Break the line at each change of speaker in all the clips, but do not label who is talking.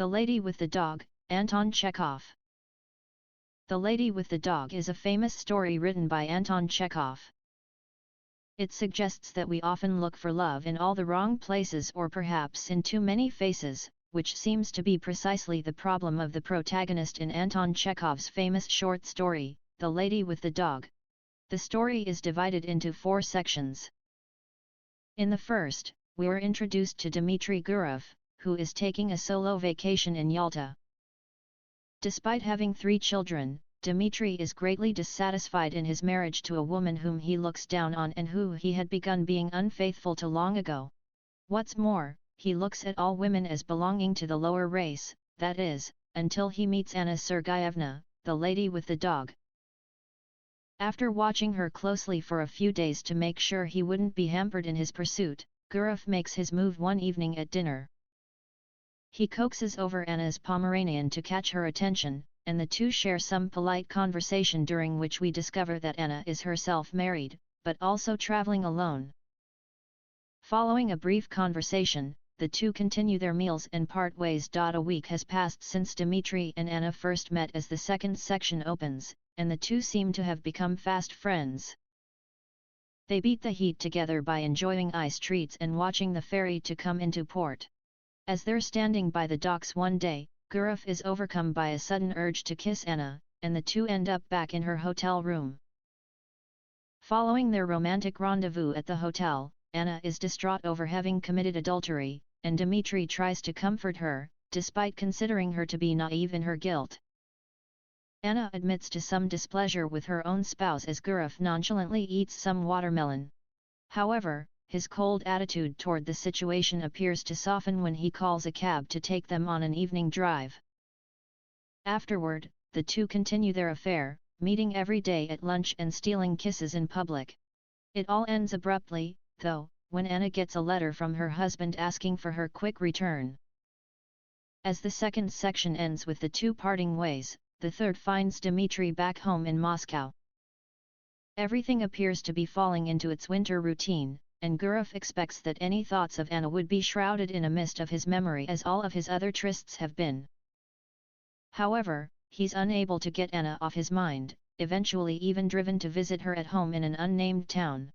The Lady with the Dog, Anton Chekhov. The Lady with the Dog is a famous story written by Anton Chekhov. It suggests that we often look for love in all the wrong places or perhaps in too many faces, which seems to be precisely the problem of the protagonist in Anton Chekhov's famous short story, The Lady with the Dog. The story is divided into 4 sections. In the first, we are introduced to Dmitry Gurov, who is taking a solo vacation in Yalta. Despite having 3 children, Dmitry is greatly dissatisfied in his marriage to a woman whom he looks down on and who he had begun being unfaithful to long ago. What's more, he looks at all women as belonging to the lower race, that is, until he meets Anna Sergeyevna, the lady with the dog. After watching her closely for a few days to make sure he wouldn't be hampered in his pursuit, Gurov makes his move one evening at dinner. He coaxes over Anna's Pomeranian to catch her attention, and the two share some polite conversation during which we discover that Anna is herself married, but also traveling alone. Following a brief conversation, the two continue their meals and part ways. A week has passed since Dmitry and Anna first met as the second section opens, and the two seem to have become fast friends. They beat the heat together by enjoying ice treats and watching the ferry to come into port. As they're standing by the docks one day, Gurov is overcome by a sudden urge to kiss Anna, and the two end up back in her hotel room. Following their romantic rendezvous at the hotel, Anna is distraught over having committed adultery, and Dmitry tries to comfort her, despite considering her to be naive in her guilt. Anna admits to some displeasure with her own spouse as Gurov nonchalantly eats some watermelon. However, his cold attitude toward the situation appears to soften when he calls a cab to take them on an evening drive. Afterward, the two continue their affair, meeting every day at lunch and stealing kisses in public. It all ends abruptly, though, when Anna gets a letter from her husband asking for her quick return. As the second section ends with the two parting ways, the third finds Dmitry back home in Moscow. Everything appears to be falling into its winter routine, and Gurov expects that any thoughts of Anna would be shrouded in a mist of his memory as all of his other trysts have been. However, he's unable to get Anna off his mind, eventually even driven to visit her at home in an unnamed town.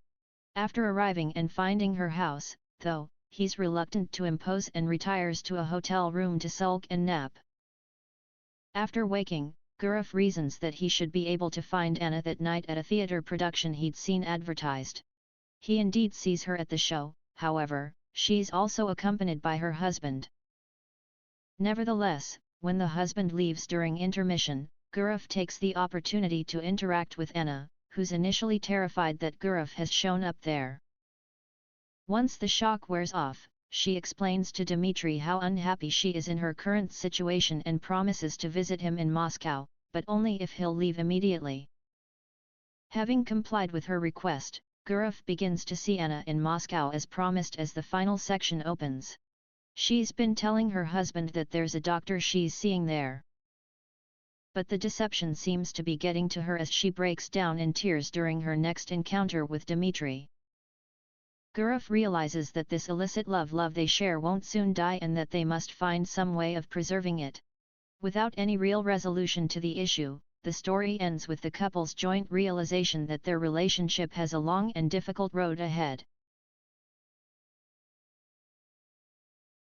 After arriving and finding her house, though, he's reluctant to impose and retires to a hotel room to sulk and nap. After waking, Gurov reasons that he should be able to find Anna that night at a theatre production he'd seen advertised. He indeed sees her at the show, however, she's also accompanied by her husband. Nevertheless, when the husband leaves during intermission, Gurov takes the opportunity to interact with Anna, who's initially terrified that Gurov has shown up there. Once the shock wears off, she explains to Dmitry how unhappy she is in her current situation and promises to visit him in Moscow, but only if he'll leave immediately. Having complied with her request, Gurov begins to see Anna in Moscow as promised as the final section opens. She's been telling her husband that there's a doctor she's seeing there. But the deception seems to be getting to her as she breaks down in tears during her next encounter with Dmitry. Gurov realizes that this illicit love they share won't soon die and that they must find some way of preserving it. Without any real resolution to the issue, the story ends with the couple's joint realization that their relationship has a long and difficult road ahead.